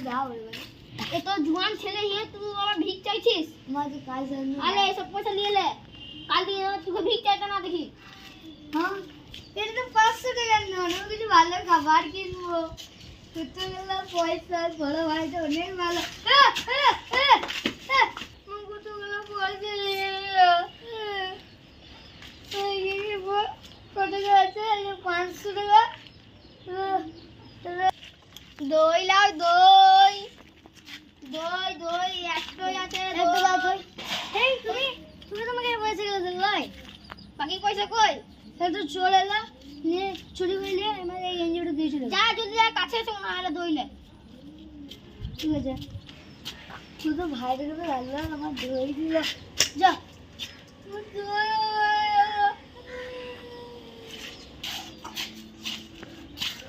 এ তো জোয়ান ছেলে হে তুই আবার ভিক চাইছিস? আমাকে কাজ জানি আরে এসব পয়সা নিয়ে লে, কাল দিয়ে তোকে ভিক চাইতে না দেখি। হ্যাঁ এটা তো 500 টাকা নোট, আমি কিছু ভালো খাবার কিনবো। কতগুলো পয়সা, বড় ভাই তো অনেক ভালো। কতগুলো পয়সা নিয়ে এলো। কত টাকা আছে? 500 টাকা। দই লাও, দই দই দই একটাই আছে। দই। এই তুমি তোমাকে পয়সা দিলে ভাই, বাকি পয়সা কই? তাহলে তো চলে এলা নিয়ে চুরি করে নিয়ে আমার এই এনজিওটা দিয়েছিল। যা যদি যা কাছে এসে না হলে দই লে। ঠিক আছে, তুই তো ভাইটাকে তো লাগলো আমার দই দিল। যা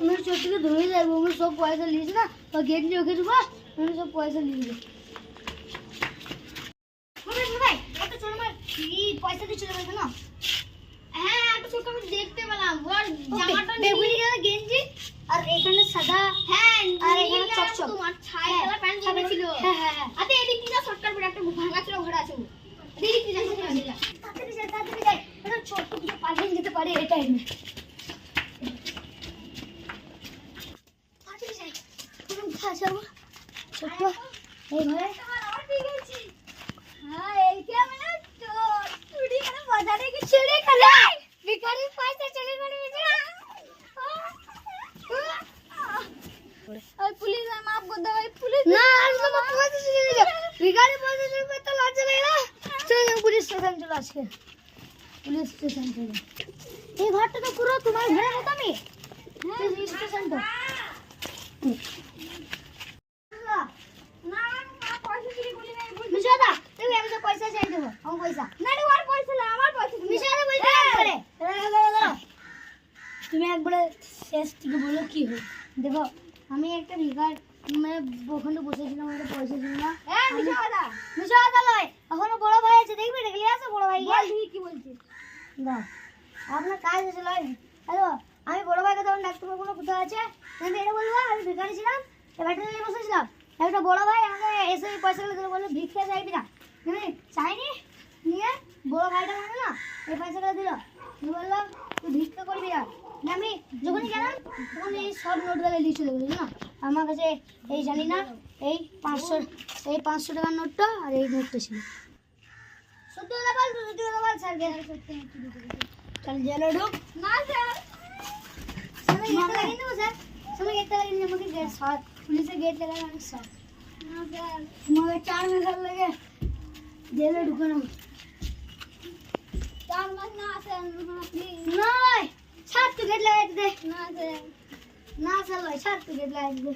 আমি চোখ থেকে ধরে যাবো, আমি সব পয়সা নিয়েছি না, তো গেট নিয়ে ওকে দেবো, আমি সব পয়সা নিয়ে যাবো। একটা ছোট মার পয়সা দিয়ে চলে গেছে না। হ্যাঁ একটা ছোট আমি দেখতে পেলাম ওর জামাটা বেগুনি কালার গেঞ্জি আর এখানে সাদা, হ্যাঁ আর এখানে চকচক তোমার ছাই কালার প্যান্ট জামা ছিল। হ্যাঁ হ্যাঁ হ্যাঁ। আতে এদিক দিয়ে শর্টকাট করে একটা ভাঙা ছিল ঘরে আছে। এদিক দিয়ে যা তাড়াতাড়ি যাই, এটা ছোট্ট কিছু পাঠিয়ে যেতে পারে এটাই না। তাড়াতাড়ি যাই, তুমি যাবো ছোট্ট এই ঘরে। হ্যাঁ এই কি আমি না চুরি করে বাজারে কি চুরি করে ভিখারি পয়সা চুরি করে দিয়েছে। আর পুলিশ মাফ করে দাও পুলিশ। না আমি তো পয়সা চুরি করে ভিখারি পয়সা চুরি করে তো লজ্জা লাগে না। চল পুলিশ স্টেশন চলো আজকে, পুলিশ স্টেশন চলো। এই ঘরটা তো পুরো তোমার ঘরের মতো। আমি পুলিশ স্টেশন তো না পয়সা চুরি করি নাই। মিশাদা তুমি আমি তো পয়সা চাই দেবো, আমার পয়সা না রে ওর পয়সা না আমার পয়সা। মিশাদা বলতে একবারে তুমি একবারে শেষ থেকে বলো কি হয়। দেখো আমি একটা ভিখার মানে ওখানে বসেছিলাম, একটা পয়সা ছিল না। হ্যাঁ মিশাদা মিশাদা লয়, এখনো বড় ভাই আছে, দেখবি দেখলি আছে বড় ভাই বল তুই কি বলছিস? দাও আপনার কাজ আছে লয়। হ্যালো আমি বড় ভাইকে তখন ডাকতে পারবো না, কোথায় আছে আমি এটা বলবো আমি ভিখারি ছিলাম, ব্যাটারি নিয়ে বসেছিলাম। একটা বড় ভাই আমাকে এসে এই পয়সাগুলো দিল, বললো ভিক্ষা চাইবি না, আমি চাইনি। নিয়ে বড় ভাইটা মানে না এই পয়সাগুলো দিল, আমি বললাম তুই ভিক্ষা করবি না। আমি যখনই গেলাম তখন এই সব নোটগুলো নিয়ে চলে গেলো না আমার কাছে। এই জানি না এই 500 টাকার নোটটা আর এই নোটটা ছিল। সত্যি কথা বল, সত্যি কথা বল স্যার গে চল জেলে ঢুক। না স্যার সামনে গেট লাগিয়ে দেবো স্যার, সামনে গেট লাগিয়ে দেবো। আমাকে গেট সাত পুলিশের গেট লাগানো অনেক শখ। না স্যার তোমাকে 4 মাস লাগে জেলে ঢুকানো। 4 মাস না স্যার প্লিজ। নয় সাত তো গেট লাগাই দে। না স্যার না স্যার লয় সাত তো গেট লাগাই দে।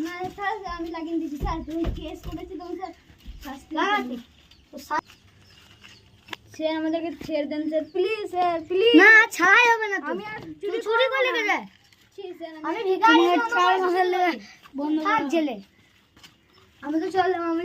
না স্যার আমি লাগিয়ে দিচ্ছি স্যার। তুমি কেস করেছি তুমি স্যার শাস্তি লাগাতে তো সাত স্যার আমাদেরকে ছেড়ে দেন স্যার প্লিজ স্যার প্লিজ। না ছাড়াই হবে না। আমি আর তুমি চুরি করলে কে যায়? স্যার আমি ভিখারি 4 মাসের লাগে বন্ধ থাক জেলে। আমি তো চললাম, আমি